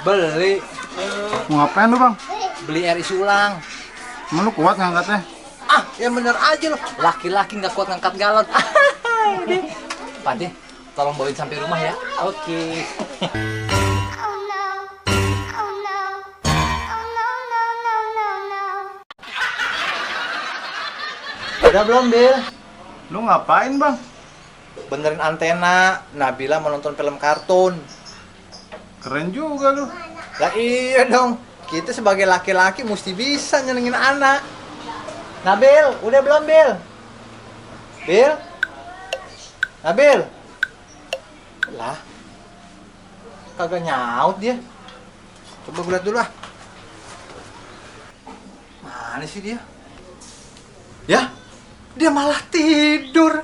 Beli. Mau ngapain lu, Bang? Beli air isi ulang. Emang lu kuat ngangkatnya? Ah, ya bener aja loh. Laki-laki nggak kuat ngangkat galon. Pak De, tolong bawain sampai rumah ya. Oke. Udah belum, Bil? Lu ngapain, Bang? Benerin antena. Nabila mau nonton film kartun. Keren juga lu. Lah iya dong. Kita sebagai laki-laki mesti bisa nyenengin anak. Nabil, udah belum, Bil? Bil? Nabil? Lah, kagak nyaut dia. Coba gue liat dulu ah. Mana sih dia? Ya, dia malah tidur.